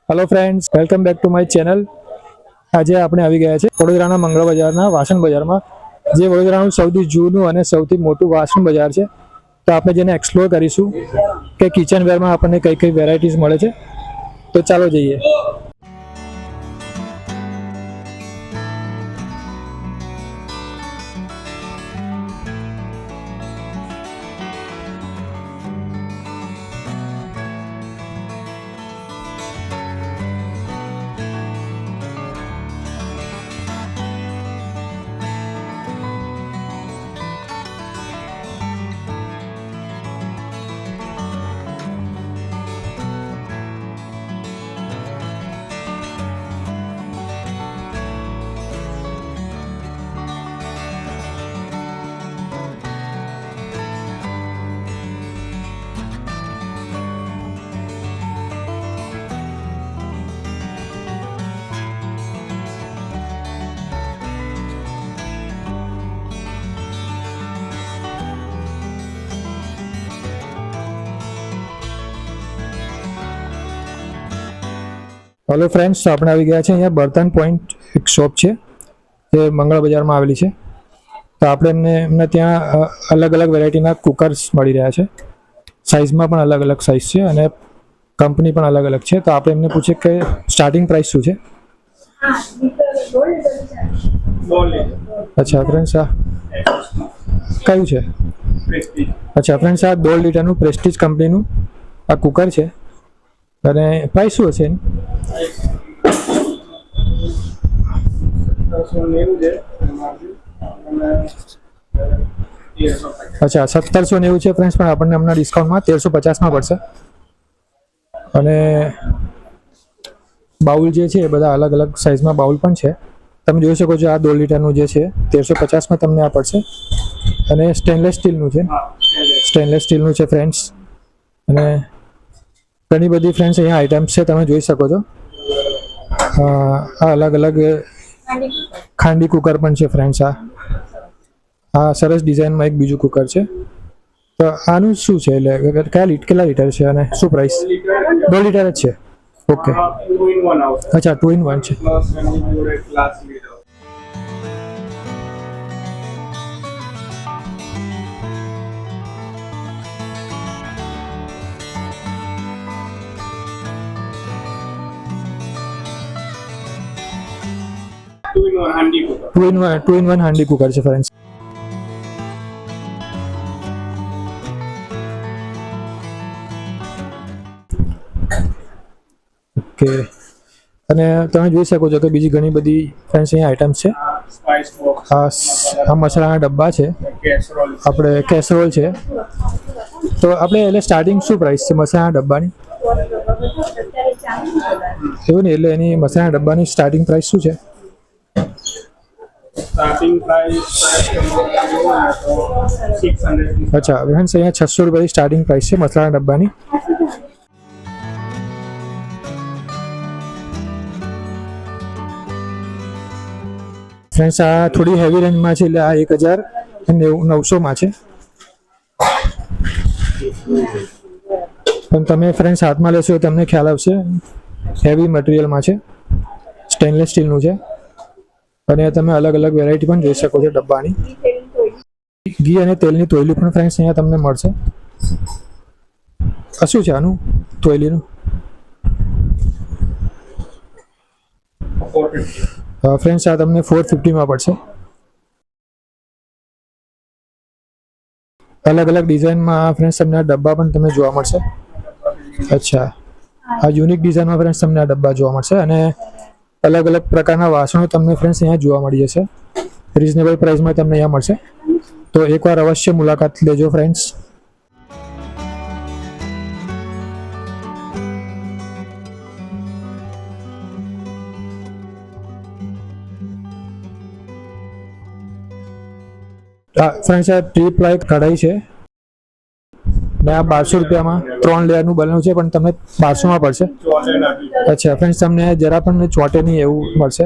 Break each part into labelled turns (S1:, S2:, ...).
S1: Hello friends, welcome back to my channel. આજે આપણે આવી ગયા છે વડોદરાના મંગળ બજારના વાસણ બજારમાં, જે વડોદરાનું સૌથી જૂનું અને સૌથી મોટું વાસણ બજાર છે. તો આપણે જેને એક્સપ્લોર કરીશું કે કિચનવેરમાં આપણને કઈ કઈ વેરાયટીઝ મળે છે. તો ચાલો જઈએ. હેલો ફ્રેન્ડ્સ, તો આપણે આવી ગયા છે અહીંયા બર્તન પોઈન્ટ એક શોપ છે જે મંગળ બજારમાં આવેલી છે. તો આપણે એમને ત્યાં અલગ અલગ વેરાયટીના કુકર્સ મળી રહ્યા છે. સાઇઝમાં પણ અલગ અલગ સાઇઝ છે અને કંપની પણ અલગ અલગ છે. તો આપણે એમને પૂછીએ કે સ્ટાર્ટિંગ પ્રાઇસ શું છે. અચ્છા ફ્રેન્ડ્સ, આ કયું છે? અચ્છા ફ્રેન્ડ્સ, આ 1.5 લીટરનું પ્રેસ્ટીજ કંપનીનું આ કુકર છે. અને પ્રાઇસ શું હશે એની? અચ્છા 1790 છે ફ્રેન્ડ્સ, પણ આપણને હમણાં ડિસ્કાઉન્ટમાં 1350માં પડશે. અને બાઉલ જે છે એ બધા અલગ અલગ સાઇઝમાં બાઉલ પણ છે. તમે જોઈ શકો છો આ 1.5 લીટરનું જે છે 1350માં તમને આ પડશે. અને સ્ટેનલેસ સ્ટીલનું છે, ફ્રેન્ડ્સ. અને ઘણી બધી ફ્રેન્ડ્સ અહીંયા આઇટમ્સ છે, તમે જોઈ શકો છો. આ અલગ અલગ ખાંડી કુકર પણ છે ફ્રેન્ડ્સ. આ સરસ ડિઝાઇનમાં એક બીજું કુકર છે. તો આનું શું છે, એટલે કેટલા લીટર છે અને શું પ્રાઇસ? 2 લીટર જ છે. ઓકે, અચ્છા 2 in 1 છે. ટુ ઇન વન હાંડી કુકર છે ફ્રેન્ડ્સ. ઓકે, અને તમે જોઈ શકો છો કે બીજી ઘણી બધી ફ્રેન્ડ્સ અહીંયા આઇટમ્સ છે. આ મસાલાના ડબ્બા છે, આપણે કેસરોલ છે. તો આપણે એટલે સ્ટાર્ટિંગ શું પ્રાઇસ છે મસાલાના ડબ્બાની? એવું નહીં, એટલે એની મસાલાના ડબ્બાની સ્ટાર્ટિંગ પ્રાઇસ શું છે? અચ્છા ફ્રેન્ડ્સ, અહીંયા 600 રૂપિયાની સ્ટાર્ટિંગ પ્રાઇસ છે મસાલાના ડબ્બાની. ફ્રેન્ડ્સ, આ થોડી હેવી રેન્જમાં છે, એટલે આ 1900માં છે. પણ તમે ફ્રેન્ડ્સ હાથમાં લેશો તમને ખ્યાલ આવશે, હેવી મટીરિયલમાં છે, સ્ટેનલેસ સ્ટીલનું છે. અને તમે અલગ અલગ વેરાયટી પણ જોઈ શકો છો ડબ્બાની. ઘી અને તેલની તોયલી પણ ફ્રેન્ડ્સ અહીંયા તમને મળશે. શું છે આનું તોયલીનું? ફ્રેન્ડ્સ, આ તમને 450માં પડશે. અલગ અલગ ડિઝાઇનમાં ફ્રેન્ડ્સ તમને આ ડબ્બા પણ તમને જોવા મળશે. અચ્છા, આ યુનિક ડિઝાઇનમાં ફ્રેન્ડ્સ તમને આ ડબ્બા જોવા મળશે. અને અલગ અલગ પ્રકારના વાસણો તમને ફ્રેન્ડ્સ અહીંયા જોવા મળી જશે. રિઝનેબલ પ્રાઇસમાં તમને અહીંયા મળશે. તો એકવાર અવશ્ય મુલાકાત લેજો ફ્રેન્ડ્સ. ફ્રેન્ડ્સ, આ ટ્રીપ્લાય કઢાઈ છે ને આ 1200 રૂપિયામાં 3 લેયરનું બનેલું છે, પણ તમને 1200માં પડશે. અચ્છા ફ્રેન્ડ્સ, તમને જરા પણ ચોટે નહીં એવું મળશે.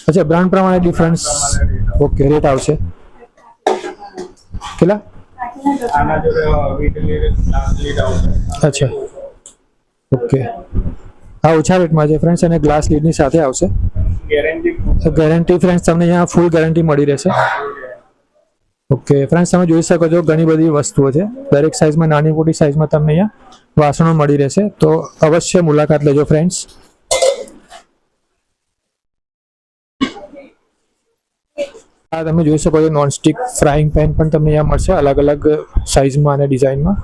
S1: અચ્છા, બ્રાન્ડ પ્રમાણે ડિફરન્સ. ઓકે, રેટ આવશે કેટલા? અચ્છા, ઓકે, આ ઓછા રેટમાં છે ફ્રેન્ડ્સ અને ગ્લાસ લીડની સાથે આવશે. ગેરંટી ફ્રેન્ડ્સ તમને અહીંયા ફૂલ ગેરંટી મળી રહેશે. ઓકે ફ્રેન્ડ્સ, તમે જોઈ શકો છો ઘણી બધી વસ્તુઓ છે. દરેક સાઇઝમાં નાની મોટી સાઇઝમાં તમને અહીંયા વાસણો મળી રહેશે, તો અવશ્ય મુલાકાત લેજો ફ્રેન્ડ્સ. આ તમે જોઈ શકો છો નોનસ્ટિક ફ્રાઈંગ પેન પણ તમને અહીંયા મળશે અલગ અલગ સાઇઝમાં અને ડિઝાઇનમાં.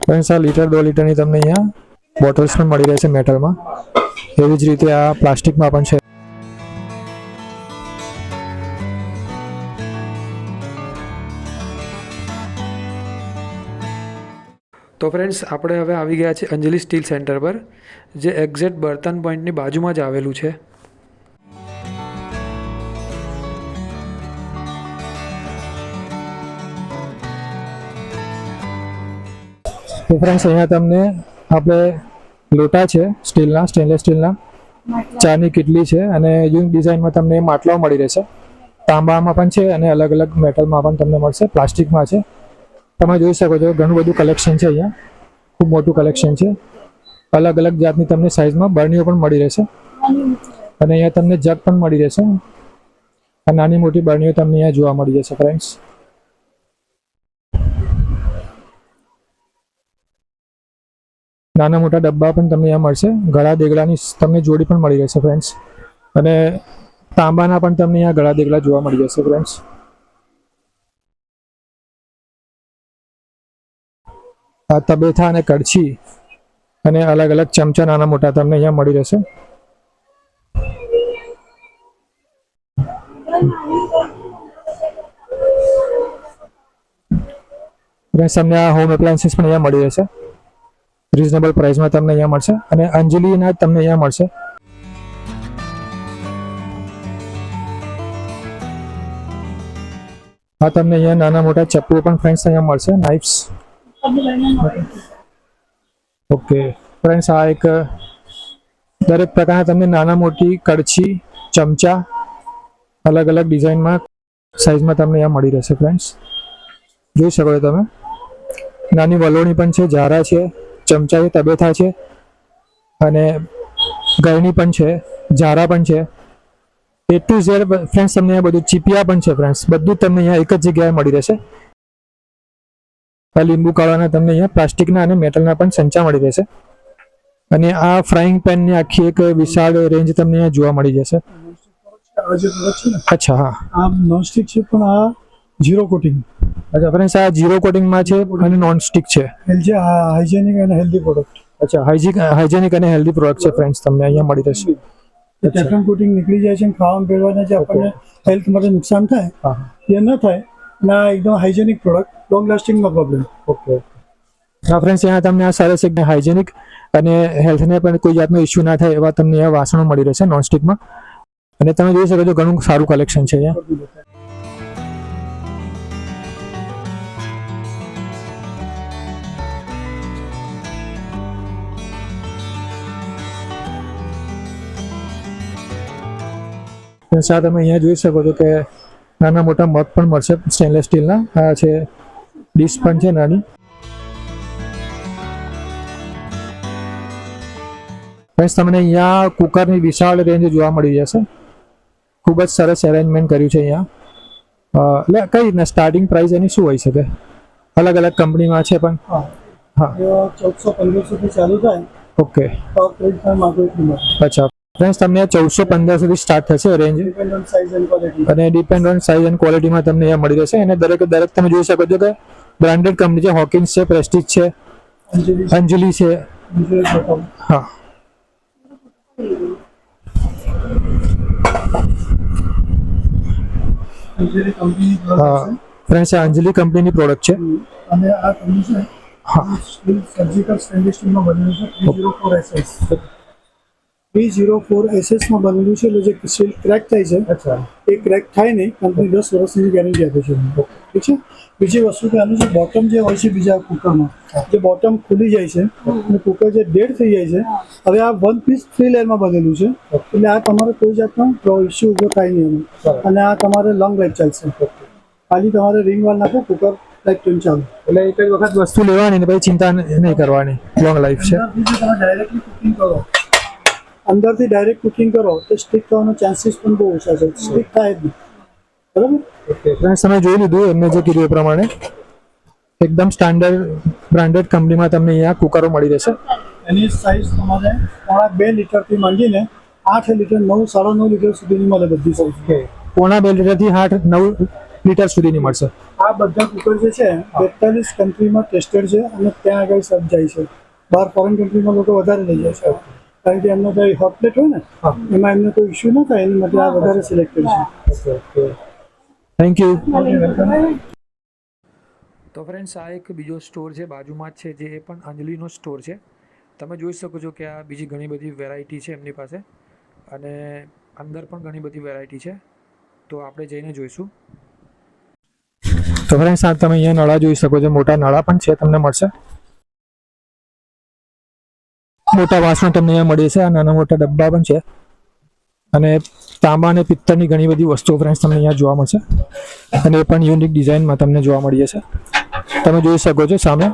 S1: ફ્રેન્ડ્સ, આ લીટર 2 લીટરની તમને અહીંયા બોટલ્સ પણ મળી રહેશે મેટલમાં. એવી જ રીતે આ પ્લાસ્ટિકમાં પણ છે. તો ફ્રેન્ડ્સ, આપણે હવે આવી ગયા છે અંજલિ સ્ટીલ સેન્ટર પર, જે એક્ઝેક્ટ બર્તન પોઈન્ટની બાજુમાં જ આવેલું છે. તો ફ્રેન્ડ્સ, અહીંયા તમને આપણે લોટા છે સ્ટીલના, સ્ટેનલેસ સ્ટીલના, ચાની કિટલી છે અને યુનિક ડિઝાઇનમાં તમને માટલાઓ મળી રહેશે. તાંબામાં પણ છે અને અલગ અલગ મેટલમાં પણ તમને મળશે, પ્લાસ્ટિકમાં છે. તમે જોઈ શકો છો ઘણું બધું કલેક્શન છે અહીંયા, ખૂબ મોટું કલેક્શન છે. અલગ અલગ જાતની તમને સાઇઝમાં બરણીઓ પણ મળી રહેશે અને અહીંયા તમને જગ પણ મળી રહેશે. આ નાની મોટી બરણીઓ તમને અહીંયા જોવા મળી જશે ફ્રેન્ડ્સ. નાના મોટા ડબ્બા પણ તમને અહીંયા મળશે. ગળા દેગડાની તમને જોડી પણ મળી રહેશે ફ્રેન્ડ્સ અને તાંબાના પણ તમને અહીંયા ગળા દેગડા જોવા મળી જશે ફ્રેન્ડ્સ. આ તબેથા અને કડછી અને અલગ અલગ ચમચા નાના મોટા તમને અહીંયા મળી રહેશે. તમને આ હોમ એપ્લાયન્સીસ પણ અહીંયા મળી રહેશે. રિઝનેબલ પ્રાઇસમાં તમને અહીંયા મળશે અને અંજલિના તમને અહીંયા મળશે. આ તમને અહીંયા નાના મોટા ચપ્પુ પણ ફ્રેન્ડ્સ અહીંયા મળશે, નાઇફ્સ. ઓકે ફ્રેન્ડ્સ, આ એક દરેક પ્રકારના તમને નાના મોટી કડછી, ચમચા અલગ અલગ ડિઝાઇનમાં, સાઇઝમાં તમને અહીંયા મળી રહેશે ફ્રેન્ડ્સ. જોઈ શકો છો તમે. નાની વલોણી પણ છે, જારા છે, ચમચા છે, તબેથા છે અને ગળણી પણ છે, જારા પણ છે. A to Z ફ્રેન્ડ્સ તમને અહીંયા બધું, ચીપિયા પણ છે ફ્રેન્ડ્સ, બધું તમને અહીંયા એક જ જગ્યાએ મળી રહેશે. આ લીંબુ કાઢવાના તમને અહીંયા પ્લાસ્ટિકના અને મેટલના પણ સંચા મળી રહેશે. અને આ ફ્રાઈંગ પેનની આખી એક વિશાળ રેન્જ તમને અહીંયા જોવા મળી જશે. અચ્છા, હા,
S2: આ નોનસ્ટિક છે પણ આ ઝીરો કોટિંગ.
S1: અચ્છા ફ્રેન્ડ્સ, આ ઝીરો કોટિંગમાં છે અને નોનસ્ટિક છે.
S2: હાઇજેનિક અને હેલ્ધી પ્રોડક્ટ.
S1: અચ્છા, હાઇજેનિક અને હેલ્ધી પ્રોડક્ટ છે ફ્રેન્ડ્સ, તમને અહીંયા મળી રહેશે.
S2: ટેફલોન કોટિંગ નીકળી જાય છે અને ખાવા પીવાના જે આપણને હેલ્થ માટે નુકસાન થાય એ ન થાય. અને આ એકદમ હાઇજેનિક પ્રોડક્ટ, લોંગ લાસ્ટિંગ નો પ્રોબ્લેમ.
S1: ઓકે. હા ફ્રેન્ડ્સ, અહીંયા તમને આ સરસ એકદમ હાઇજેનિક અને હેલ્થને પણ કોઈ જાતનો ઇસ્યુ ના થાય એવા તમને અહીંયા વાસણો મળી રહેશે નોનસ્ટિકમાં. અને તમે જોઈ શકો છો ઘણું સારું કલેક્શન છે અહીંયા. સાથે તમે અહીંયા જોઈ શકો છો કે નાના મોટા મગ પણ મળશે સ્ટેનલેસ સ્ટીલના. આ છે ડીશ પણ છે નાની. ફ્રેન્ડ્સ, તમને અહીંયા કુકરની વિશાળ રેન્જ જોવા મળી જશે. ખૂબ જ સરસ અરેન્જમેન્ટ કર્યું છે અહીંયા. એટલે કઈ રીતના સ્ટાર્ટિંગ પ્રાઇસ એની શું હોઈ શકે? અલગ અલગ કંપનીમાં છે પણ.
S2: હા, 1400-1500 થી ચાલુ થાય.
S1: ઓકે, અચ્છા ફ્રેન્ડ્સ, તમને 1400-1500 સુધી સ્ટાર્ટ થશે રેન્જ અને ડિપેન્ડ ઓન સાઇઝ એન્ડ ક્વોલિટીમાં તમને અહીંયા મળી રહેશે. અને દરેક તમે જોઈ શકો છો કે બ્રાન્ડેડ કંપની છે. હોકિન્સ છે, પ્રેસ્ટીજ છે, અંજલિ છે. હા, ફ્રેન્ડ્સ, આ અંજલિ કંપનીની પ્રોડક્ટ છે.
S2: અને આ કંપની છે હા સર્જિકલ સ્ટેનલેસ સ્ટીલમાં બનેલું છે 304SS. 304SS માં બનેલું છે, એટલે જે સ્ટીલ ક્રેક થાય છે
S1: અચ્છા
S2: એ ક્રેક થાય નહીં. કંપની 10 વર્ષની ગેરંટી આપે છે. ઠીક છે. બીજી વસ્તુ કે આનું જે બોટમ જે હોય છે બીજા કુકરમાં, જે બોટમ ખુલી જાય છે અને કુકર જે ડેડ થઈ જાય છે, હવે આ 1 પીસ 3 લેયરમાં બનેલું છે, એટલે આ તમારે કોઈ જાતનો ઇસ્યુ ઊભો થાય નહીં એનો, અને આ તમારે લોંગ લાઈફ ચાલશે. ખાલી તમારે રિંગ વાલ નાખો, કુકર લાઈફ ટાઈમ ચાલુ.
S1: એટલે એક જ વખત વસ્તુ લેવાની ને પછી ચિંતા નહીં કરવાની, લોંગ લાઈફ છે.
S2: અંદરથી જો તમે ડાયરેક્ટલી કુકિંગ કરો, અંદરથી ડાયરેક્ટ કુકિંગ કરો તો સ્ટીક થવાનો ચાન્સીસ પણ બહુ ઓછા છે. સ્ટીક થાય જ નહીં. બરાબર.
S1: ફ્રેન્ડ્સ, તમે જોઈ લીધું એમને જે કીધું એ પ્રમાણે એકદમ સ્ટાન્ડર્ડ બ્રાન્ડેડ કંપનીમાં તમને અહીંયા કુકરો મળી રહેશે.
S2: એની સાઇઝ તમારે 2.5 લીટરથી માંડીને 8 લીટર 9.5 લીટર સુધીની મળે બધી સાઇઝ.
S1: 2.5 લીટરથી 8-9 લીટર સુધીની મળશે.
S2: આ બધા કુકર જે છે 42 કન્ટ્રીમાં ટેસ્ટેડ છે અને ત્યાં આગળ સબ જાય છે. બહાર ફોરેન કન્ટ્રીમાં લોકો વધારે લઈ જાય છે, કારણ કે એમનો કોઈ હોટ પ્લેટ હોય ને એમાં એમને કોઈ ઇસ્યુ ન થાય, એની માટે આ વધારે સિલેક્ટેડ છે.
S1: Thank you. તો ફ્રેન્ડ્સ, આ એક બીજો સ્ટોર છે બાજુમાં જ છે, જે એ પણ અંજલિનો સ્ટોર છે. તમે જોઈ શકો છો કે આ બીજી ઘણી બધી વેરાયટી છે એમની પાસે, અને અંદર પણ ઘણી બધી વેરાયટી છે. તો આપણે જઈને જોઈશું. તો ફ્રેન્ડ્સ, આ તમે અહીંયા નળા જોઈ શકો છો, મોટા નળા પણ છે તમને મળશે. મોટા વાસણો તમને અહીંયા મળે છે, આ નાના મોટા ડબ્બા પણ છે, અને તાંબા અને પિત્તળની ઘણી બધી વસ્તુઓ ફ્રેન્ડ્સ તમને અહીંયા જોવા મળશે, અને એ પણ યુનિક ડિઝાઇનમાં તમને જોવા મળી જશે. તમે જોઈ શકો છો સામે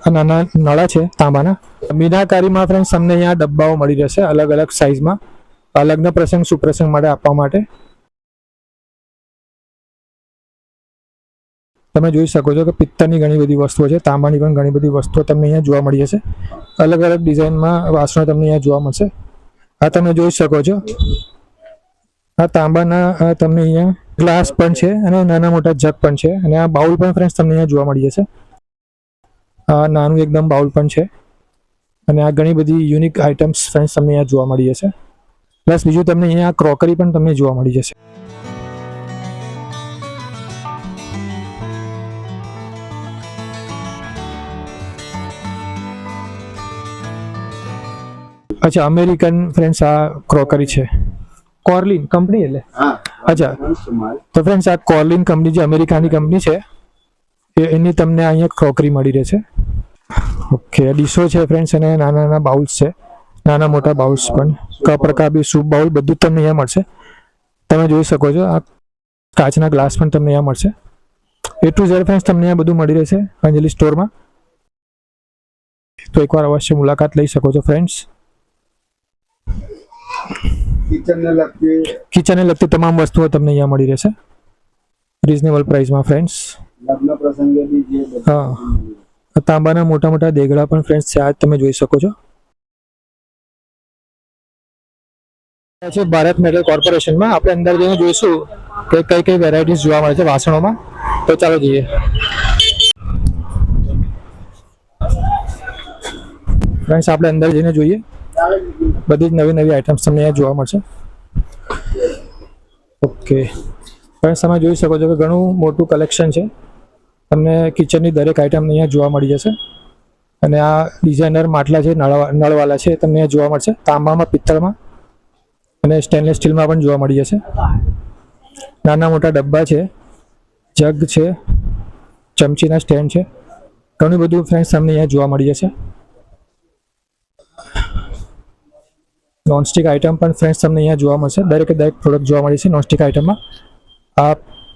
S1: આ નાના નળા છે તાંબાના. મીનાકારીમાં ફ્રેન્ડ્સ તમને અહીંયા ડબ્બાઓ મળી રહેશે અલગ અલગ સાઇઝમાં, લગ્ન પ્રસંગ સુપ્રસંગ માટે આપવા માટે. તમે જોઈ શકો છો કે પિત્તળની ઘણી બધી વસ્તુઓ છે, તાંબાની પણ ઘણી બધી વસ્તુઓ તમને અહીંયા જોવા મળી જશે. અલગ અલગ ડિઝાઇનમાં વાસણો તમને અહીંયા જોવા મળશે. આ તમે જોઈ શકો છો, આ તાંબાના તમને અહીંયા ગ્લાસ પણ છે, અને નાના મોટા જગ પણ છે, અને આ બાઉલ પણ ફ્રેન્ડ્સ તમને અહીંયા જોવા મળી જશે. આ નાનું એકદમ બાઉલ પણ છે, અને આ ઘણી બધી યુનિક આઇટમ્સ ફ્રેન્ડ્સ તમને અહીંયા જોવા મળી જશે. પ્લસ બીજું તમને અહીંયા ક્રોકરી પણ તમને જોવા મળી જશે. અચ્છા, અમેરિકન ફ્રેન્ડ્સ આ ક્રોકરી છે, કોર્લિન કંપની એટલે. અચ્છા, તો ફ્રેન્ડ્સ આ કોર્લિન કંપની જે અમેરિકાની કંપની છે એની તમને અહીંયા ક્રોકરી મળી રહે છે. ઓકે, ડીશો છે ફ્રેન્ડ્સ, અને નાના નાના બાઉલ્સ છે, નાના મોટા બાઉલ્સ પણ, કપ રકાબી સૂપ બાઉલ બધું જ તમને અહીંયા મળશે. તમે જોઈ શકો છો આ કાચના ગ્લાસ પણ તમને અહીંયા મળશે. A to Z ફ્રેન્ડ્સ તમને અહીંયા બધું મળી રહેશે અંજલિ સ્ટોરમાં. તો એકવાર અવશ્ય મુલાકાત લઈ શકો છો ફ્રેન્ડ્સ. કિચનને લગતી તમામ વસ્તુઓ તમને અહીંયા મળી રહેશે રિઝનેબલ પ્રાઇસમાં ફ્રેન્ડ્સ. હા, તાંબાના મોટા મોટા દેગડા પણ ફ્રેન્ડ્સ છે, આ તમે જોઈ શકો છો. છે ભારત મેટલ કોર્પોરેશનમાં. આપણે અંદર જઈને જોઈશું કે કઈ કઈ વેરાયટીઝ જોવા મળે છે વાસણોમાં. તો ચાલો જઈએ. ફ્રેન્ડ્સ, આપણે અંદર જઈને જોઈએ, બધી જ નવી નવી આઇટમ્સ તમને અહીંયા જોવા મળશે. ઓકે ફ્રેન્ડ્સ, તમે જોઈ શકો છો કે ઘણું મોટું કલેક્શન છે. તમને કિચનની દરેક આઇટમ અહીંયા જોવા મળી જશે, અને આ ડિઝાઇનર માટલા છે, નળવાલા છે, તમને અહીંયા જોવા મળશે. તાંબામાં, પિત્તળમાં અને સ્ટેનલેસ સ્ટીલમાં પણ જોવા મળી જશે. નાના મોટા ડબ્બા છે, જગ છે, ચમચીના સ્ટેન્ડ છે, ઘણું બધું ફ્રેન્ડ્સ તમને અહીંયા જોવા મળી જશે. નોનસ્ટિક આઇટમ પણ ફ્રેન્ડ્સ તમને અહીંયા જોવા મળશે. દરેકે દરેક પ્રોડક્ટ જોવા મળી છે નોનસ્ટિક આઇટમમાં. આ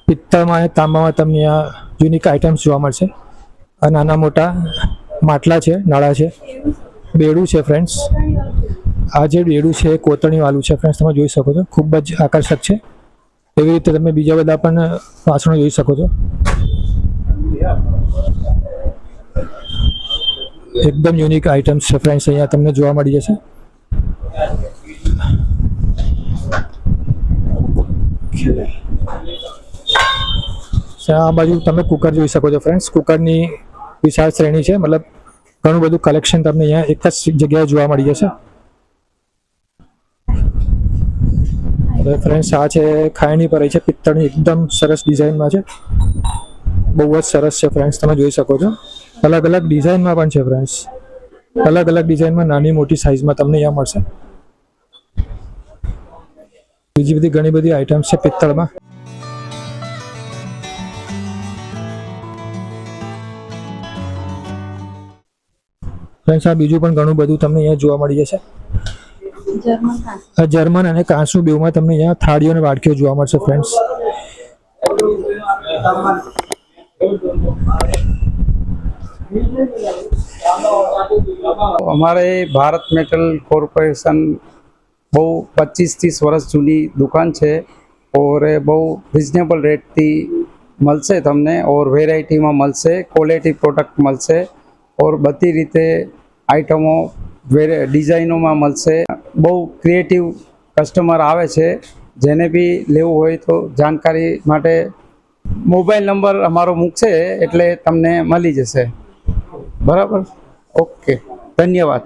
S1: પિત્તળમાં અને તાંબામાં તમને આ યુનિક આઇટમ્સ જોવા મળશે. આ નાના મોટા માટલા છે, નળા છે, બેડું છે ફ્રેન્ડ્સ. આ જે બેડું છે એ કોતરણીવાળું છે ફ્રેન્ડ્સ, તમે જોઈ શકો છો, ખૂબ જ આકર્ષક છે. એવી રીતે તમે બીજા બધા પણ વાસણો જોઈ શકો છો. એકદમ યુનિક આઇટમ્સ છે ફ્રેન્ડ્સ, અહીંયા તમને જોવા મળી જશે. આ બાજુ તમે કુકર જોઈ શકો છો ફ્રેન્ડ્સ. કુકરની વિશાળ શ્રેણી છે, મતલબ ઘણું બધું કલેક્શન તમને અહીંયા એક જ જગ્યાએ જોવા મળી જશે. હવે ફ્રેન્ડ્સ, આ છે ખાયણી પર છે, પિત્તળની એકદમ સરસ ડિઝાઇનમાં છે, બહુ જ સરસ છે ફ્રેન્ડ્સ, તમે જોઈ શકો છો. અલગ અલગ ડિઝાઇનમાં પણ છે ફ્રેન્ડ્સ, અલગ અલગ ડિઝાઇનમાં નાની મોટી સાઇઝમાં તમને અહીંયા મળશે. બીજી બધી ઘણી બધી આઇટમ્સ છે પિત્તળમાં. ફ્રેન્ડ્સ આ બીજું પણ ઘણું બધું તમને અહીંયા જોવા મળી જશે. આ જર્મન અને કાંસનું બેઉમાં તમને અહીંયા થાળીઓ અને વાડકીઓ જોવા મળશે ફ્રેન્ડ્સ.
S3: हमारे भारत मेटल कॉरपोरेशन बहु 25-30 वर्ष जूनी दुकान है और बहु रिजनेबल रेट थी મળશે તમને और वेराइटी में મળશે क्वॉलिटी प्रोडक्ट મળશે और बधी रीते आइटमों डिजाइनों में મળશે बहु क्रिएटिव कस्टमर आवे छे जेने भी लेवू होय तो जानकारी माटे मोबाइल नंबर अमारो मूकशे एटले तमने मळी जशे. बराबर, ओके, धन्यवाद.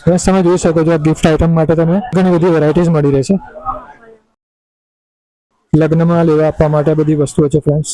S1: ફ્રેન્ડ્સ તમે જોઈ શકો છો આ ગિફ્ટ આઇટમ માટે તમે ઘણી બધી વેરાયટીઝ મળી રહેશે. લગ્નમાં લેવા આપવા માટે બધી વસ્તુઓ છે ફ્રેન્ડ્સ.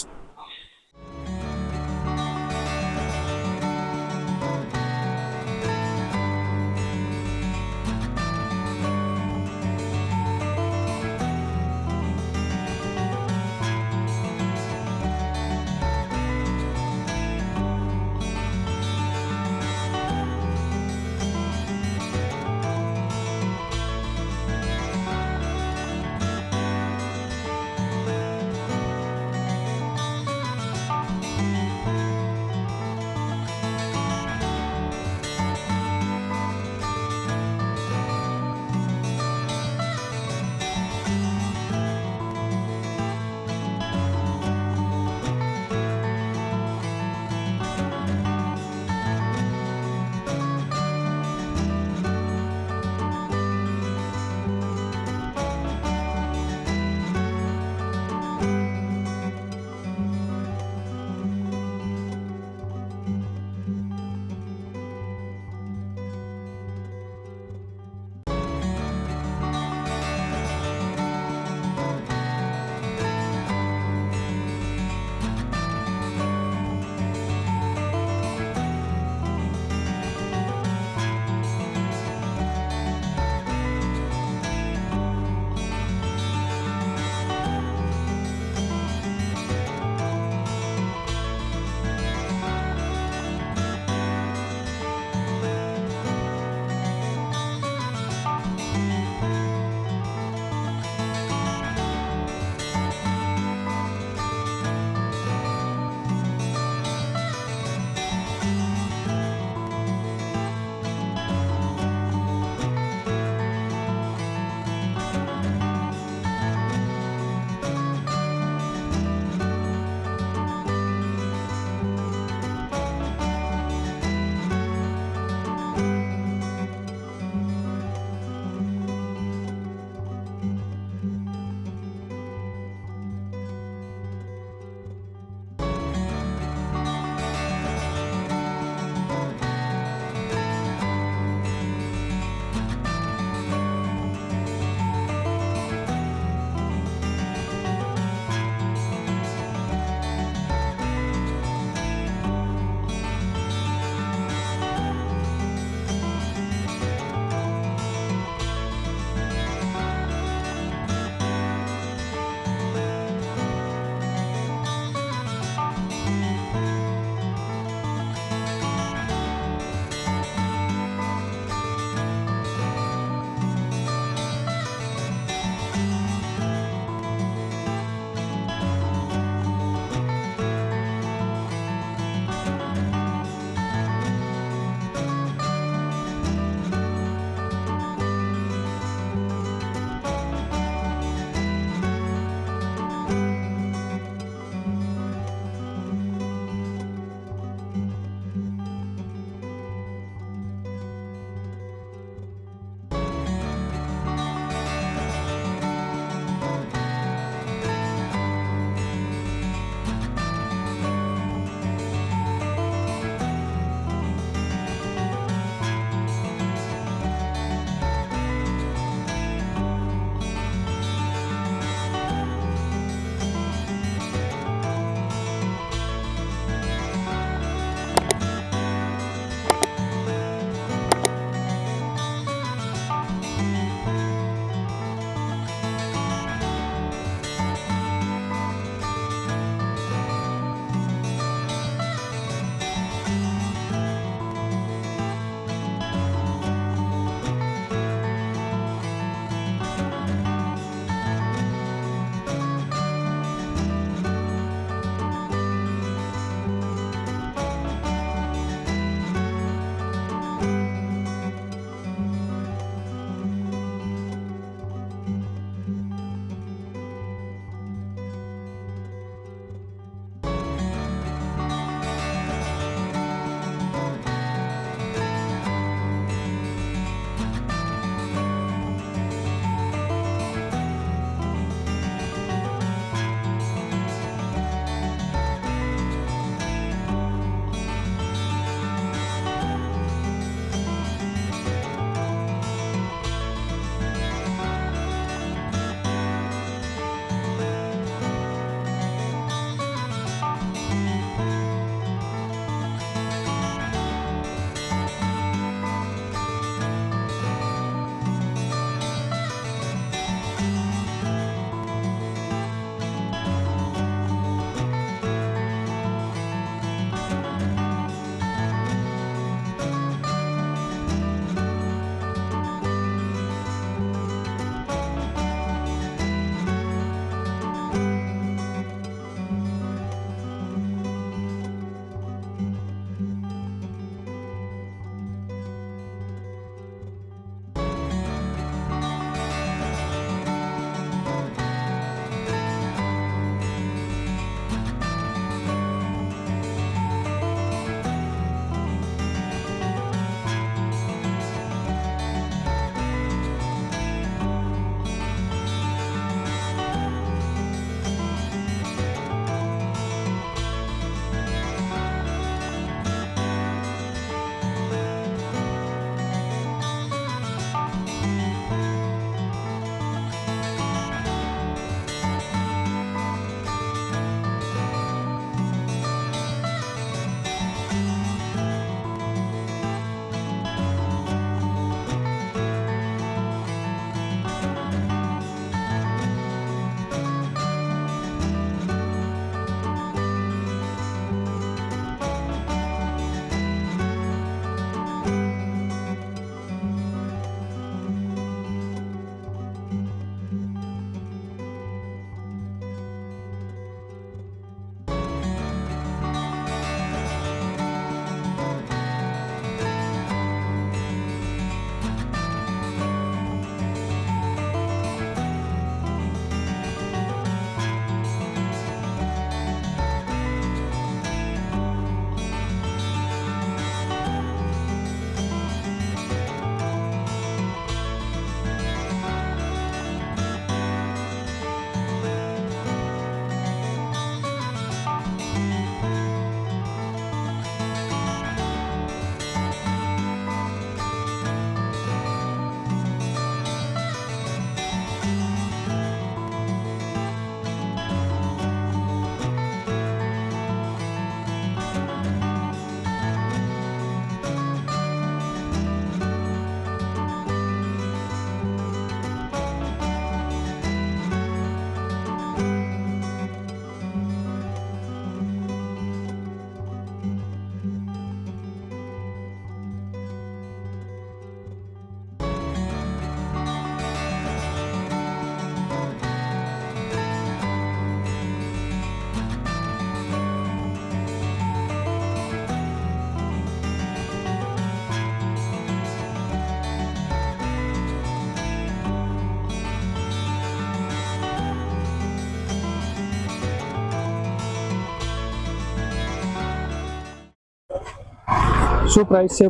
S1: શું પ્રાઇસ છે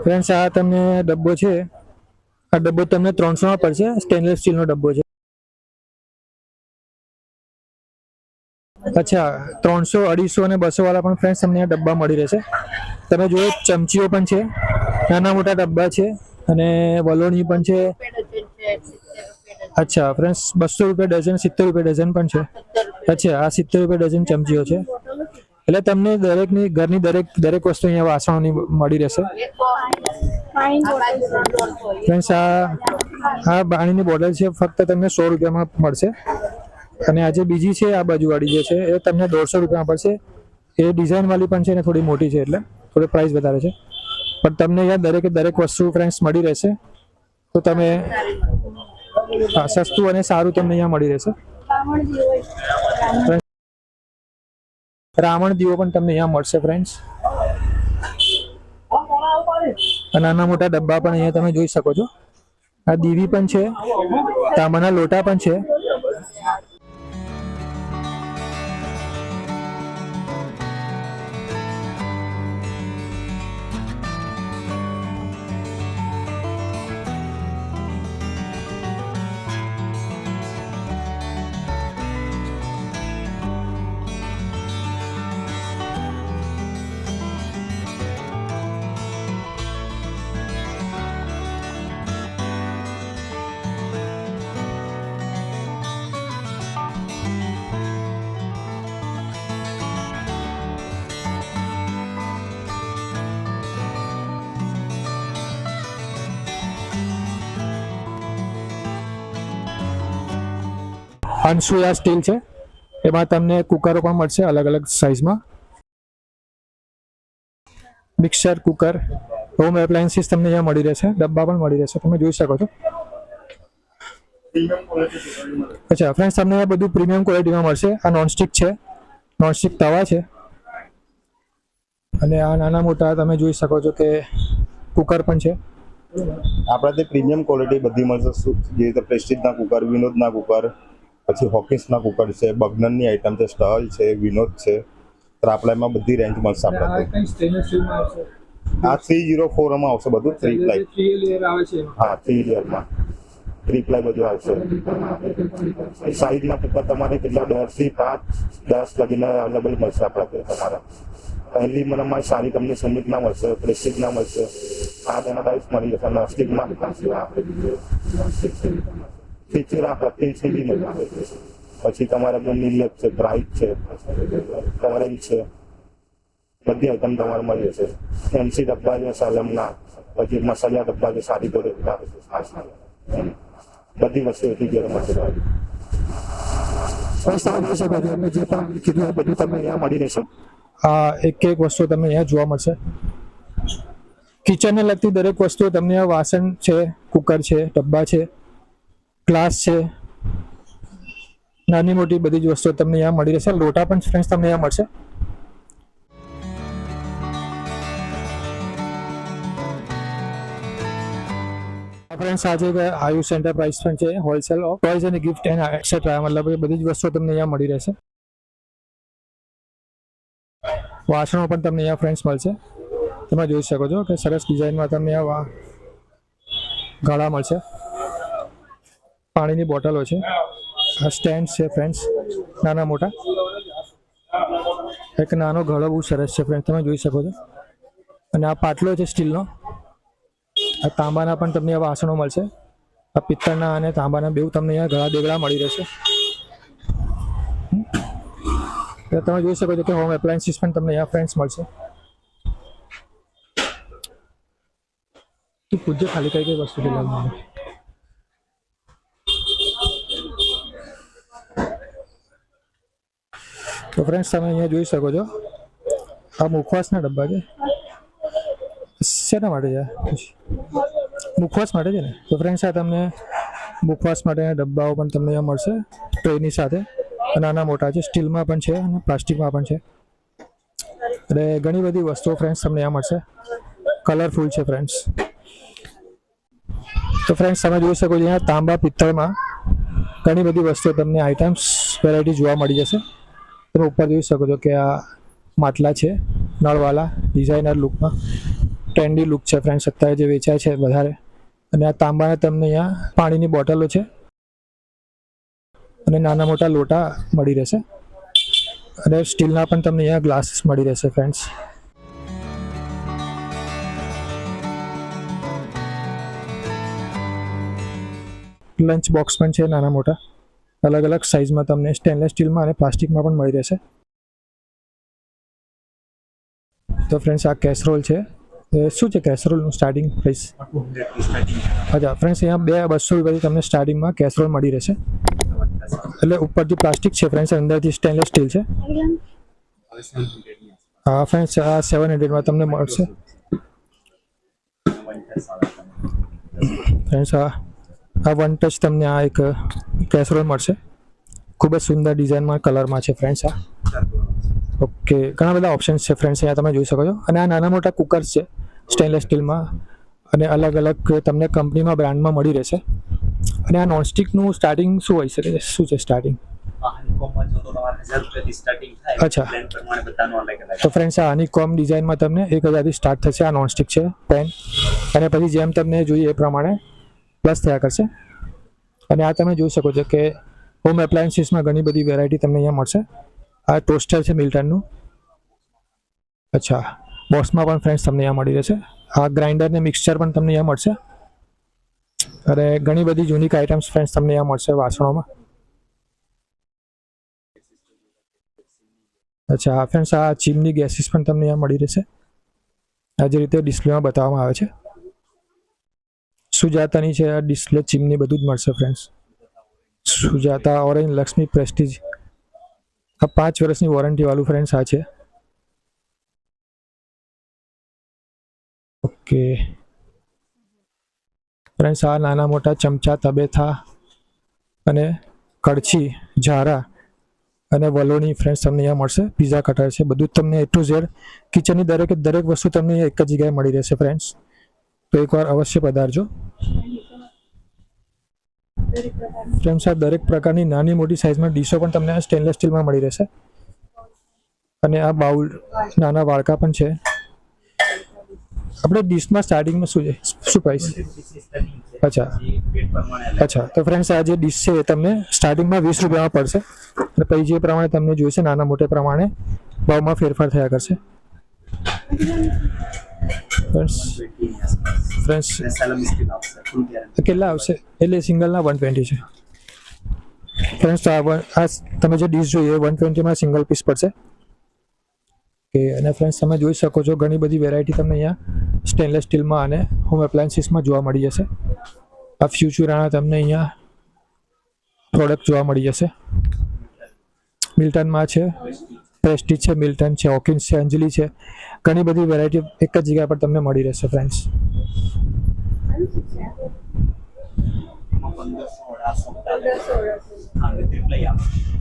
S1: ફ્રેન્ડ્સ? આ તમને ડબ્બો છે, આ ડબ્બો તમને 300 માં પડશે. સ્ટેનલેસ સ્ટીલનો ડબ્બો છે. અચ્છા, 300, 250 અને 200 વાળા પણ ફ્રેન્ડ્સ તમને આ ડબ્બા મળી રહેશે. તમે જુઓ ચમચીઓ પણ છે, નાના મોટા ડબ્બા છે અને વલોણી પણ છે. અચ્છા ફ્રેન્ડ્સ, 200 રૂપિયા ડઝન, 70 રૂપિયા ડઝન પણ છે. અચ્છા, આ 70 રૂપિયા ડઝન ચમચીઓ છે. એટલે તમને દરેકની ઘરની દરેક વસ્તુ અહીંયા વાસણોની મળી રહેશે. ફ્રેન્ડ્સ, આ પાણીની બોટલ છે, ફક્ત તમને 100 રૂપિયામાં મળશે. અને આ જે બીજી છે, આ બાજુવાળી જે છે, એ તમને 150 રૂપિયામાં પડશે. એ ડિઝાઇનવાળી પણ છે ને થોડી મોટી છે, એટલે થોડી પ્રાઇસ વધારે છે. પણ તમને અહીંયા દરેક વસ્તુ ફ્રેન્ડ્સ મળી રહેશે. તો તમે સસ્તું અને સારું તમને અહીંયા મળી રહેશે. રાવણ દીવો પણ તમને અહીંયા મળશે ફ્રેન્ડ્સ. નાના મોટા ડબ્બા પણ અહીંયા તમે જોઈ શકો છો. આ દીવી પણ છે, તાંબાના લોટા પણ છે. અનસુયા સ્ટીલ છે, એમાં તમને કુકરો પણ મળશે અલગ અલગ સાઇઝમાં. મિક્સર કુકર, હોમ એપ્લાયન્સીસ તમને અહીંયા મળી રહેશે. ડબ્બા પણ મળી રહેશે, તમે જોઈ શકો છો. અચ્છા ફ્રેન્ડ્સ, તમને આ બધું પ્રીમિયમ ક્વોલિટીમાં મળશે. આ નોનસ્ટિક છે, નોનસ્ટિક તવા છે. અને આ નાના મોટા તમે જોઈ શકો છો કે કુકર પણ છે.
S4: આપણા તે પ્રીમિયમ ક્વોલિટી બધી મળશે. જે રીતે પ્રેસ્ટીજના કુકર, વિનોદના કુકર, પછી હોકિન્સના કુકર છે, બર્ગનરની આઈટમ છે, સ્ટહલ છે, વિનોદ છે. તો આપણે એમાં બધી રેન્જ મળશે. આપણે આ 304 માં આવશે બધું. 3 પ્લાય, હા 3 લેયરમાં 3 પ્લાય બધું આવશે. સાઈઝના કુકર તમારે કેટલા 10 થી 5-10 લગીને અવેલેબલ મળશે આપણા ત્યાં તમારા. પહેલી મનમાં સારી કંપની સમિટના મળશે, પ્રેસ્ટીજના મળશે. આ તેના ટાઈપ્સ મળી જશે. નોસ્ટિકમાં ફીચર પ્રેસ્ટીજની મળશે. પછી તમારે મિલિયપ છે, બ્રાઇટ છે, તમારે છે, બધી આઈટમ તમારે મળી જશે. ફેન્સી ડબ્બા છે સલમના, પછી મસાલા ડબ્બા છે સારી ક્વોલિટીના, બધી વસ્તુ એટલી ઘેર મળશે.
S1: જે પણ કીધું એ બધું તમને અહીંયા મળી રહેશે. આ એક વસ્તુ તમને અહીંયા જોવા મળશે. કિચનને લગતી દરેક વસ્તુ તમને આ વાસણ છે, કુકર છે, ડબ્બા છે, ગ્લાસ છે, નાની મોટી બધી જ વસ્તુઓ તમને અહીંયા મળી રહેશે. લોટા પણ ફ્રેન્ડ્સ તમને અહીંયા મળશે. ફ્રેન્ડ્સ, આજે આયુષ એન્ટરપ્રાઇઝ પણ છે, હોલસેલ ઓફ ટોયઝ અને ગિફ્ટ એન્ડ એક્સેટ્રા, મતલબ એ બધી જ વસ્તુઓ તમને અહીંયા મળી રહેશે. વાસણો પણ તમને અહીંયા ફ્રેન્ડ્સ મળશે. તમે જોઈ શકો છો કે સરસ ડિઝાઇનમાં તમને આ ગાળા મળશે. પાણીની બોટલો છે, આ સ્ટેન્ડ છે ફ્રેન્ડ્સ, નાના મોટા. એક નાનો ઘડો બહુ સરસ છે ફ્રેન્ડ, તમે જોઈ શકો છો. અને આ પાટલો છે સ્ટીલનો. આ તાંબાના પણ તમને વાસણો મળશે. આ પિત્તળના અને તાંબાના બેઉ તમને અહીંયા ઘણા દેગડા મળી રહેશે. તમે જોઈ શકો છો કે હોમ એપ્લાયન્સીસ પણ તમને અહીંયા ફ્રેન્ડ્સ મળશે. તું પૂછજો ખાલી કઈ વસ્તુ છે લાવવાની. તો ફ્રેન્ડ્સ, તમે અહીંયા જોઈ શકો છો આ મુખવાસના ડબ્બા છે. શેના માટે છે? મુખવાસ માટે છે ને. તો ફ્રેન્ડ્સ, આ તમને મુખવાસ માટેના ડબ્બાઓ પણ તમને અહીંયા મળશે ટ્રેની સાથે. નાના મોટા છે, સ્ટીલમાં પણ છે અને પ્લાસ્ટિકમાં પણ છે. એટલે ઘણી બધી વસ્તુઓ ફ્રેન્ડ્સ તમને અહીંયા મળશે. કલરફુલ છે ફ્રેન્ડ્સ. તો ફ્રેન્ડ્સ, તમે જોઈ શકો છો અહીંયા તાંબા પિત્તળમાં ઘણી બધી વસ્તુઓ તમને આઇટમ્સ વેરાયટી જોવા મળી જશે. તમે ઉપર જોઈ શકો છો કે આ માટલા છે નળવાળા ડિઝાઇનર લુકમાં, ટ્રેન્ડી લુક છે ફ્રેન્ડ્સ, અત્યારે જે વેચાય છે વધારે. અને આ તાંબાના તમને અહીંયા પાણીની બોટલો છે અને નાના મોટા લોટા મળી રહેશે અને સ્ટીલના પણ તમને અહીંયા ગ્લાસીસ મળી રહેશે ફ્રેન્ડ્સ. લંચ બોક્સ પણ છે નાના મોટા, અલગ અલગ સાઇઝમાં તમને સ્ટેનલેસ સ્ટીલમાં અને પ્લાસ્ટિકમાં પણ મળી રહેશે. તો ફ્રેન્ડ્સ આ કેસરોલ છે. શું છે કેસરોલનું સ્ટાર્ટિંગ પ્રાઇસ? અચ્છા ફ્રેન્ડ્સ, અહીંયા 200 રૂપિયાથી તમને સ્ટાર્ટિંગમાં કેસરોલ મળી રહેશે. એટલે ઉપરથી પ્લાસ્ટિક છે ફ્રેન્ડ્સ, અંદરથી સ્ટેનલેસ સ્ટીલ છે. હા ફ્રેન્ડ્સ, આ 700માં તમને મળશે. ફ્રેન્ડ્સ આ વન ટચ તમને આ એક કેસરોલ મળશે, ખૂબ જ સુંદર ડિઝાઇનમાં કલરમાં છે ફ્રેન્ડ્સ. આ ઓકે, ઘણા બધા ઓપ્શન્સ છે ફ્રેન્ડ્સ, અહીંયા તમે જોઈ શકો છો. અને આ નાના મોટા કુકર્સ છે સ્ટેનલેસ સ્ટીલમાં અને અલગ અલગ તમને કંપનીમાં બ્રાન્ડમાં મળી રહેશે. અને આ નોનસ્ટિકનું સ્ટાર્ટિંગ શું હોઈ શકે? શું છે સ્ટાર્ટિંગ? અચ્છા, તો ફ્રેન્ડ્સ આ હનીકોમ ડિઝાઇનમાં તમને 1000થી સ્ટાર્ટ થશે. આ નોનસ્ટિક છે પેન, અને પછી જેમ તમને જોઈએ એ પ્રમાણે પ્લસ થયા કરશે. અને આ તમે જોઈ શકો છો કે હોમ એપ્લાયન્સીસમાં ઘણી બધી વેરાયટી તમને અહીંયા મળશે. આ ટોસ્ટર છે મિલ્ટનનું. અચ્છા, બોક્સમાં પણ ફ્રેન્ડ્સ તમને અહીંયા મળી રહેશે. આ ગ્રાઇન્ડર ને મિક્સચર પણ તમને અહીંયા મળશે. અને ઘણી બધી યુનિક આઇટમ્સ ફ્રેન્ડ્સ તમને અહીંયા મળશે વાસણોમાં. અચ્છા હા ફ્રેન્ડ્સ, આ ચીમની ગેસીસ પણ તમને અહીંયા મળી રહેશે. આ જે રીતે ડિસ્પ્લેમાં બતાવવામાં આવે છે. સુજાતાની છે આ ડિસ્પ્લે ચીમની, બધું જ મળશે friends. Sujata, orange, Lakshmi, Prestige. આ 5 વર્ષની વોરંટી વાળું ફ્રેન્ડ્સ આ છે. ઓકે ફ્રેન્ડ્સ, આ નાના મોટા ચમચા, તબેથા અને કડછી, ઝારા અને વલોણી ફ્રેન્ડ્સ તમને અહીંયા મળશે. પીઝા કટર છે, બધું જ તમને A to Z કિચનની દરેક વસ્તુ તમને અહીંયા એક જ જગ્યાએ મળી રહેશે ફ્રેન્ડ્સ. તો એકવાર અવશ્ય પધારજો ફ્રેન્ડ્સ. આ દરેક પ્રકારની નાની મોટી સાઇઝમાં ડીશો પણ તમને સ્ટેનલેસ સ્ટીલમાં મળી રહેશે. અને આ બાઉલ, નાના વાડકા પણ છે. આપણે ડીશમાં સ્ટાર્ટિંગમાં શું છે, શું પ્રાઇસ? અચ્છા, તો ફ્રેન્ડ્સ આ જે ડીશ છે એ તમને સ્ટાર્ટિંગમાં 20 રૂપિયામાં પડશે. અને પછી જે પ્રમાણે તમને જોઈશે નાના મોટે પ્રમાણે ભાવમાં ફેરફાર થયા કરશે. ફ્રેન્ડ્સ કેટલા આવશે? એટલે સિંગલના 120 છે ફ્રેન્ડ્સ. આ તમે જે ડીશ જોઈએ 120માં સિંગલ પીસ પડશે. કે અને ફ્રેન્ડ્સ તમે જોઈ શકો છો ઘણી બધી વેરાયટી તમને અહીંયા સ્ટેનલેસ સ્ટીલમાં અને હોમ એપ્લાયન્સીસમાં જોવા મળી જશે. આ ફ્યુચરાના તમને અહીંયા પ્રોડક્ટ જોવા મળી જશે. મિલ્ટનમાં છે, પ્રેસ્ટીજ છે, મિલ્ટન છે, હોકિન્સ છે, અંજલી છે. ઘણી બધી વેરાયટી એક જ જગ્યા પર તમને મળી રહેશે ફ્રેન્ડ્સ.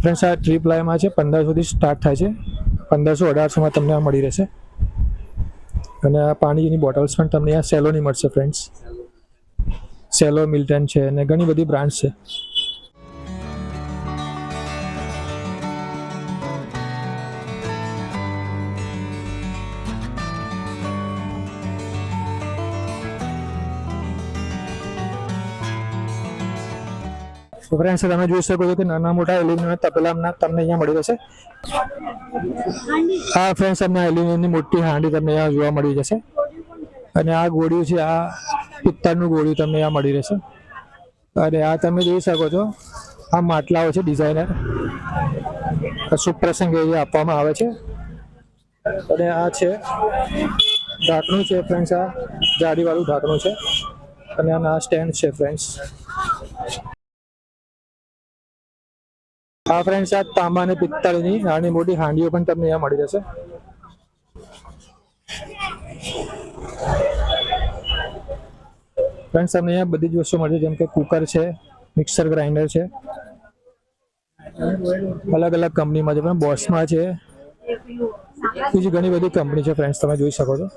S1: ફ્રેન્ડ્સ આ ટ્રીપ્લાયમાં છે, 1500થી સ્ટાર્ટ થાય છે. 1500-1800માં તમને આ મળી રહેશે. અને આ પાણીની બોટલ્સ પણ તમને આ સેલોની મળશે ફ્રેન્ડ્સ. સેલો, મિલ્ટન છે અને ઘણી બધી બ્રાન્ડ્સ છે. તો ફ્રેન્ડ્સ તમે જોઈ શકો છો કે નાના મોટા એલ્યુમિનિયમ તપેલાના તમને અહીંયા મળી રહેશે. હા ફ્રેન્ડ્સ, તમને એલ્યુમિનિયમની મોટી હાંડી તમને અહીંયા જોવા મળી જશે. અને આ ગોળીઓ છે, આ પિત્તળનું ગોળીઓ તમને અહીંયા મળી રહેશે. અને આ તમે જોઈ શકો છો આ માટલાઓ છે ડિઝાઇનર, શુભ પ્રસંગે આપવામાં આવે છે. અને આ છે ઢાંકણું છે ફ્રેન્ડ્સ, આ જાળીવાળું ઢાંકણું છે. અને આ સ્ટેન્ડ છે ફ્રેન્ડ્સ. આ ફ્રેન્ડ્સ આ તાંબા અને પિત્તળની નાની મોટી હાંડીઓ પણ તમને અહીંયા મળી જશે. ફ્રેન્ડ્સ તમને અહીંયા બધી જ વસ્તુ મળશે, જેમ કે કુકર છે, મિક્સર ગ્રાઇન્ડર છે, અલગ અલગ કંપનીમાં છે. પણ બોસમાં છે, બીજી ઘણી બધી કંપની છે ફ્રેન્ડ્સ, તમે જોઈ શકો છો.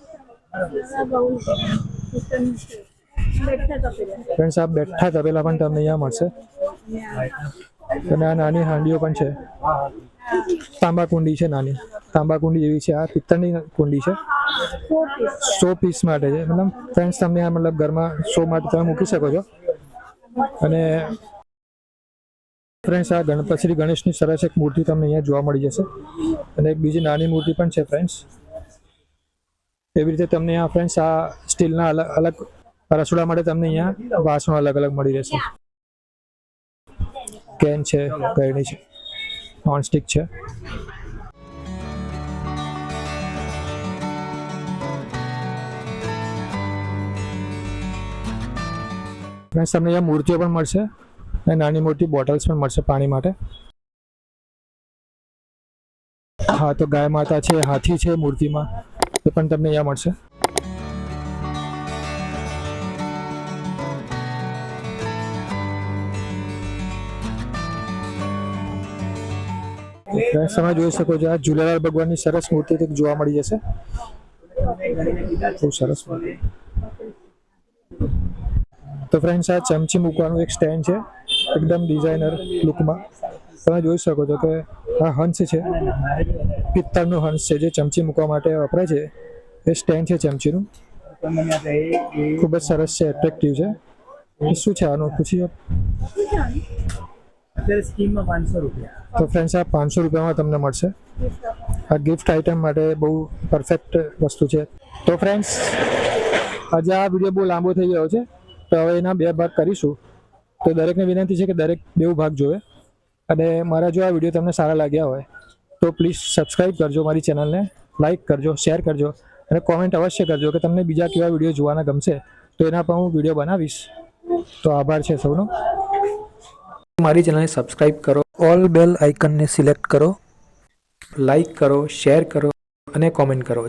S1: ફ્રેન્ડ્સ આ બેઠા તપેલા પણ તમને અહીંયા મળશે. અને આ નાની હાંડીઓ પણ છે. તાંબા કુંડી છે નાની, તાંબા કુંડી જેવી છે. આ પિત્તળની કુંડી છે, 100 પીસ માટે છે. મતલબ ફ્રેન્ડ્સ તમને આ મતલબ ઘરમાં 100 માટે તમે મૂકી શકો છો. અને ફ્રેન્ડ્સ આ શ્રી ગણેશની સરસ એક મૂર્તિ તમને અહીંયા જોવા મળી જશે. અને એક બીજી નાની મૂર્તિ પણ છે ફ્રેન્ડ્સ. એવી રીતે તમને આ ફ્રેન્ડ્સ આ સ્ટીલના અલગ અલગ રસોડા માટે તમને અહીંયા વાસણો અલગ અલગ મળી રહેશે. કેન છે, ગળણી છે, નોનસ્ટિક છે. ફ્રેન્ડ્સ તમને અહીંયા મૂર્તિઓ પણ મળશે અને નાની મોટી બોટલ્સ પણ મળશે પાણી માટે. હા, તો ગાય માતા છે, હાથી છે મૂર્તિમાં, એ પણ તમને અહીંયા મળશે. તમે જોઈ શકો છો આ ઝૂલેલાલ ભગવાનની સરસ મૂર્તિ જોવા મળી જશે. બહુ સરસ. તો ફ્રેન્ડ્સ આ ચમચી મૂકવાનું એક સ્ટેન્ડ છે, એકદમ ડિઝાઇનર લુકમાં. તમે જોઈ શકો છો કે આ હંસ છે, પિત્તળનું હંસ છે જે ચમચી મૂકવા માટે વપરાય છે. એ સ્ટેન્ડ છે ચમચીનું, ખૂબ જ સરસ છે, એટ્રેક્ટિવ છે. શું છે આનું પૂછીએ? તો ફ્રેન્ડ્સ આ 500 રૂપિયામાં તમને મળશે. આ ગિફ્ટ આઇટમ માટે બહુ પરફેક્ટ વસ્તુ છે. તો ફ્રેન્ડ્સ આજે આ વિડીયો બહુ લાંબો થઈ ગયો છે, તો હવે એના 2 ભાગ કરીશું. તો દરેકને વિનંતી છે કે દરેક 2 ભાગ જોવે. અને મારા જો આ વિડીયો તમને સારા લાગ્યા હોય તો પ્લીઝ સબસ્ક્રાઈબ કરજો મારી ચેનલને, લાઇક કરજો, શેર કરજો અને કોમેન્ટ અવશ્ય કરજો કે તમને બીજા કેવા વિડીયો જોવાના ગમશે, તો એના પર હું વિડીયો બનાવીશ. તો આભાર છે સૌનો. મારી ચેનલને સબસ્ક્રાઈબ કરો, ઓલ બેલ આઇકનને સિલેક્ટ કરો, લાઇક કરો, શેર કરો અને કોમેન્ટ કરો.